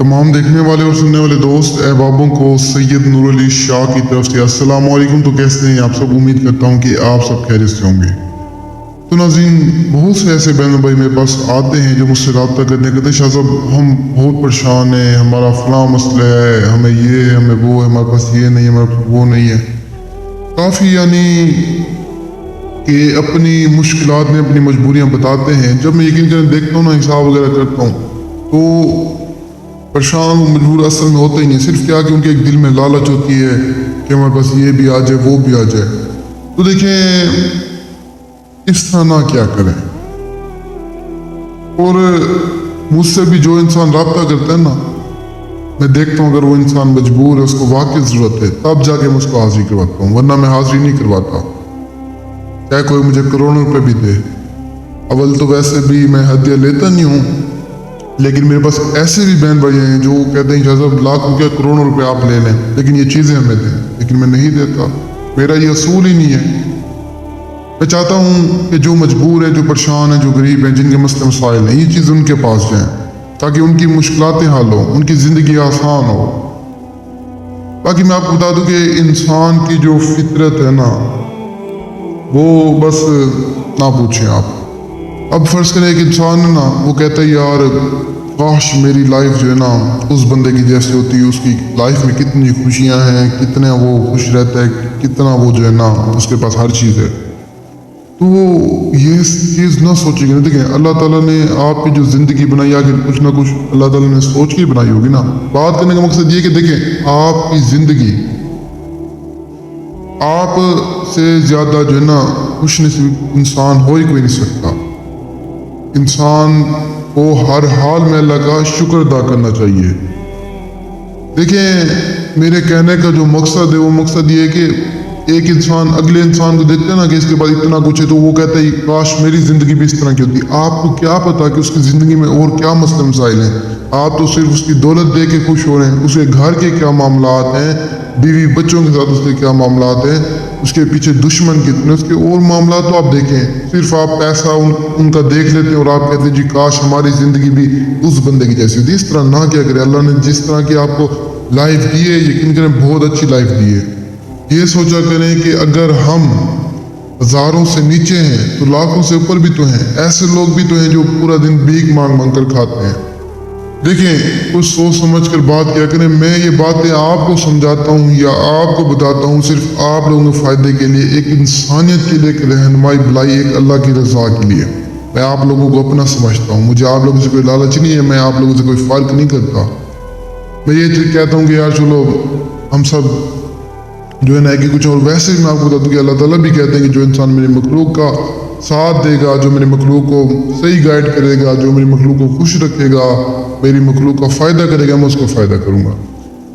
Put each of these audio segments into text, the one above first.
तमाम देखने वाले और सुनने वाले दोस्त अहबाबों को सैयद नूर अली शाह की तरफ से अस्सलाम वालेकुम। तो कैसे हैं आप सब? उम्मीद करता हूं कि आप सब खैरियत से होंगे। तो नाज़रीन, बहुत से ऐसे बहन भाई मेरे पास आते हैं जो मुझसे रब्ता करने कहते हैं, शाह साहब हम बहुत परेशान हैं, हमारा फलां मसला है, हमें ये है, हमें वो है, हमारे पास ये नहीं है, हमारे पास वो नहीं है। काफ़ी यानी कि अपनी मुश्किलात में अपनी मजबूरियाँ बताते हैं। जब मैं यकीन करने देखता हूँ ना, हिसाब वगैरह करता हूँ, तो परेशान मजबूर असल में होता ही नहीं। सिर्फ क्या कि उनके एक दिल में लालच होती है कि हमारे पास ये भी आ जाए, वो भी आ जाए। तो देखें, इस तरह ना क्या करें। और मुझसे भी जो इंसान रब्ता करता है ना, मैं देखता हूँ अगर वो इंसान मजबूर है, उसको वाकई ज़रूरत है, तब जाके मैं उसको हाजिरी करवाता हूँ, वरना मैं हाजिरी नहीं करवाता, चाहे कोई मुझे करोड़ों रुपए भी दे। अव्वल तो वैसे भी मैं हदिया लेता नहीं हूँ, लेकिन मेरे पास ऐसे भी बहन भाई हैं जो कहते हैं जब लाख रुपया करोड़ों रुपए आप ले लें, लेकिन ये चीज़ें हमें दें, लेकिन मैं नहीं देता। मेरा ये असूल ही नहीं है। मैं चाहता हूँ कि जो मजबूर है, जो परेशान है, जो गरीब हैं, जिनके मसले मसाइल हैं, ये चीज़ उनके पास जाएँ ताकि उनकी मुश्किलातें हल हो, उनकी ज़िंदगी आसान हो। बाकी मैं आपको बता दूँ कि इंसान की जो फितरत है ना, वो बस ना पूछें आप। अब फ़र्ज़ करें एक इंसान है ना, वो कहता है यार काश मेरी लाइफ जो है ना उस बंदे की जैसे होती है, उसकी लाइफ में कितनी खुशियाँ हैं, कितना वो खुश रहता है, कितना वो जो है ना उसके पास हर चीज़ है। तो ये चीज़ ना सोचेंगे ना। देखें, अल्लाह ताला ने आपकी जो ज़िंदगी बनाई, आगे कुछ ना कुछ अल्लाह ताला ने सोच के बनाई होगी ना। बात करने का मकसद ये कि देखें, आपकी ज़िंदगी आप से ज़्यादा जो है ना खुशनसीब इंसान हो ही कोई नहीं सकता। इंसान को हर हाल में अल्लाह का शुक्र अदा करना चाहिए। देखें, मेरे कहने का जो मकसद है वो मकसद ये है कि एक इंसान अगले इंसान को देखते हैं ना कि इसके पास इतना कुछ है, तो वो कहता है काश मेरी ज़िंदगी भी इस तरह की होती। आपको क्या पता कि उसकी ज़िंदगी में और क्या मसले मसाइल हैं। आप तो सिर्फ उसकी दौलत दे के खुश हो रहे हैं, उसके घर के क्या मामलात हैं, बीवी बच्चों के साथ उसके क्या मामलात हैं, उसके पीछे दुश्मन कितने, उसके और मामला तो आप देखें। सिर्फ आप पैसा उनका देख लेते हैं और आप कहते हैं जी काश हमारी ज़िंदगी भी उस बंदे की जैसी होती। इस तरह ना क्या करें। अल्लाह ने जिस तरह की आपको लाइफ दी है, यकीन करें बहुत अच्छी लाइफ दी है। ये सोचा करें कि अगर हम हज़ारों से नीचे हैं तो लाखों से ऊपर भी तो हैं। ऐसे लोग भी तो हैं जो पूरा दिन भीख मांग मांग कर खाते हैं। देखें, कुछ सोच समझ कर बात क्या करें। मैं ये बातें आपको समझाता हूँ या आपको बताता हूँ सिर्फ आप लोगों के फ़ायदे के लिए, एक इंसानियत के लिए, एक रहनुमाई भलाई, एक अल्लाह की रज़ा के लिए। मैं आप लोगों को अपना समझता हूँ, मुझे आप लोगों से कोई लालच नहीं है, मैं आप लोगों से कोई फ़र्क नहीं करता। मैं ये चीज़ कहता हूँ कि यार चलो हम सब जो है ना कि कुछ। और वैसे भी मैं आपको बता दूँ कि अल्लाह ताला भी कहते हैं कि जो इंसान मेरी मखलूक का साथ देगा, जो मेरी मखलूक को सही गाइड करेगा, जो मेरी मखलूक को खुश रखेगा, मेरी मखलूक का फ़ायदा करेगा, मैं उसको फ़ायदा करूँगा।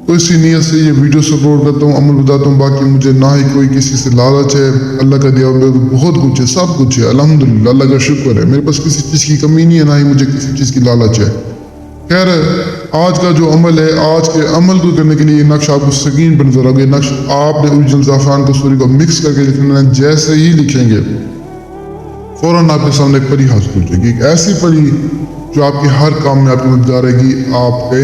तो इसी नीयत से ये वीडियो सपोर्ट करता हूँ, अमल बताता हूँ। बाकी मुझे ना ही कोई किसी से लालच है, अल्लाह का दिया हुआ बहुत कुछ है, सब कुछ है, अल्हम्दुलिल्लाह, अल्लाह का शुक्र है। मेरे पास किसी चीज़ की कमी नहीं है, ना ही मुझे किसी चीज़ की लालच है। खैर, आज का जो अमल है, आज के अमल को करने के लिए नक्श आपको स्क्रीन पर नजर आओगे। नक्श आपने ओरिजिनल ज़ाफ़रान कसूरी को मिक्स करके लिखना है। जैसे ही लिखेंगे फौरन आपके सामने एक परी हाजिर हो जाएगी, एक ऐसी परी जो आपके हर काम में आपकी मदद करेगी, आपके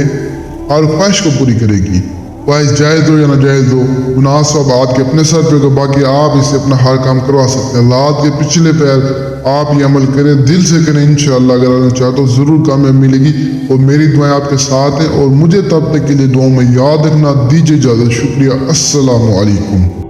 हर ख्वाहिश को पूरी करेगी। ख्वाहिश जायज़ हो या ना जायज़ हो, गुनाह सब आपके अपने सर पे होगा, बाकी आप इससे अपना हर काम करवा सकते हैं। लात के पिछले पैर आप ये अमल करें, दिल से करें, इंशाअल्लाह अगर अल्लाह चाहे तो ज़रूर कामयाब मिलेगी। और मेरी दुआएं आपके साथ हैं, और मुझे तब तक के लिए दुआओं में याद रखना। दीजिए इजाज़त। शुक्रिया। अस्सलामु अलैकुम।